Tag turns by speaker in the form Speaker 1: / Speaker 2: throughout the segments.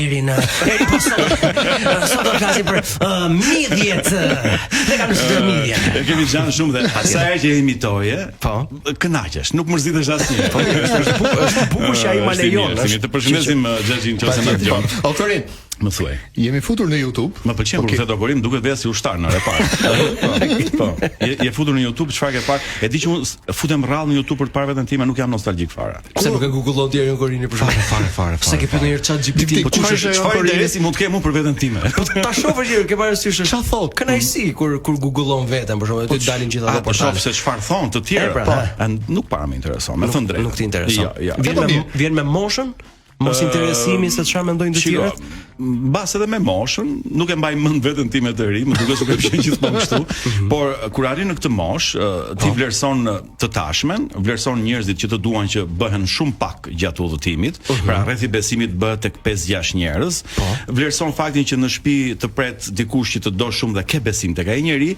Speaker 1: Erinë. Eri po sot do flasim për midhjet. Ne kam studiuar midhjet.
Speaker 2: E kemi gjanë shumë dhe sa herë që e imitoje,
Speaker 1: po,
Speaker 2: kënaqesh, nuk mërzitesh asnjë.
Speaker 1: Po, është bukur që ai ma lejon.
Speaker 2: Të përshëndesim Xhaxhin nëse na dëgjon.
Speaker 3: Autorin,
Speaker 2: më thuaj.
Speaker 3: Jemi futur në YouTube.
Speaker 2: Më pëlqen kur flet Autorin, duket vetë si ushtar në repar. Po. Je futur në YouTube, çfarë ke parë? E di që unë futem rrallë në YouTube për të parë veten time, nuk jam nostalgjik fare.
Speaker 1: Pse nuk e googullon ti Erion Korini për shkak?
Speaker 2: Fare.
Speaker 1: Pse ke pyetur ndonjëherë ChatGPT?
Speaker 2: Po çfarë interesi mund të kem unë për veten time?
Speaker 1: Ta shohësh që ke parasysh
Speaker 3: Çfarë thot?
Speaker 1: kënaqësi kur googullon veten, për shembull, ti dalin gjithë ato
Speaker 2: portale. Po shoh se çfarë thon të tjerë. Po, nuk para më intereson, me thënë drejtë.
Speaker 1: Nuk të intereson.
Speaker 2: Jo.
Speaker 1: Vjen me moshën? Mos interesimi se çfarë mendojnë të tjerët.
Speaker 2: Mbas edhe me moshën, nuk e mbaj mend veten time të ri, më duket se do të qenë gjithmonë kështu, por kur arrin në këtë moshë, ti vlerëson të tashmen, vlerëson njerëzit që të duan që bëhen shumë pak gjatë udhëtimit, pra rrethi besimit bëhet tek 5-6 njerëz, vlerëson faktin që në shtëpi të pret dikush që të do shumë dhe ke besim tek ai njeri,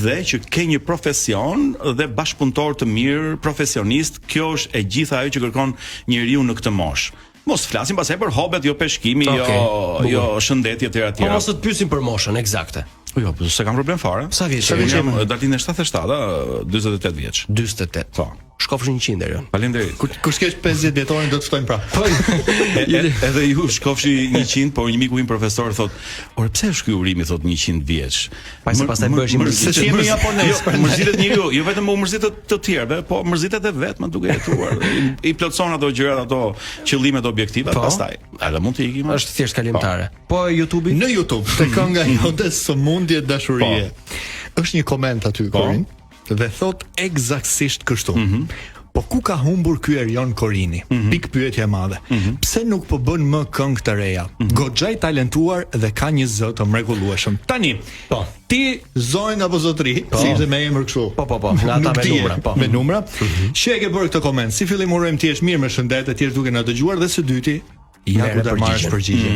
Speaker 2: dhe që ke një profesion dhe bashkëpunëtor të mirë, profesionist, kjo është e gjitha ajo që kërkon njeriu në këtë moshë. Mos flasim pasaj për hobet, jo peshkimi, jo shëndetje etj.
Speaker 1: Po mos të pyesim për moshën eksakte.
Speaker 2: Jo, po se kam problem fare.
Speaker 1: Sa vjeç?
Speaker 2: Unë jam datin e 77, 48 vjeç.
Speaker 1: 48.
Speaker 2: Po.
Speaker 1: Shkofsh 100 Erion.
Speaker 2: Faleminderit.
Speaker 3: Kur s'kesh 50 vjetorin do të ftojmë prapë.
Speaker 1: Po.
Speaker 2: Edhe ju shkofshi 100, por një miku im profesor thot, "Ore pse është ky urimi thot 100 vjeç?"
Speaker 1: Pastaj bëhesh i
Speaker 3: Se jemi japonez.
Speaker 2: Mërzitet njeriu, jo vetëm u mërzitet të tjerëve, po mërzitet edhe vetë duke jetuar. I plotson ato gjërat, ato qëllimet objektive, pastaj edhe mund të ikim.
Speaker 1: Është thjesht kalimtare. Po YouTube-i?
Speaker 3: Në YouTube, te kënga jote Sëmundje dashurie. Është një koment aty Korin dhe thot eksaktësisht kështu. Po ku ka humbur ky Erion Korini? Pik pyetje e madhe. Pse nuk po bën më këngë të reja? Goxha i talentuar dhe ka një zë të mrekullueshëm. Tani, ti Zojn apo Zotri, si ishte me emër kështu.
Speaker 1: Po, nga ata me numra, po.
Speaker 3: Me numra. Që e ke bërë këtë koment? Si fillim urojmë ti je mirë me shëndet, ti je duke na dëgjuar dhe së dyti, ja ku ta marrësh përgjigje.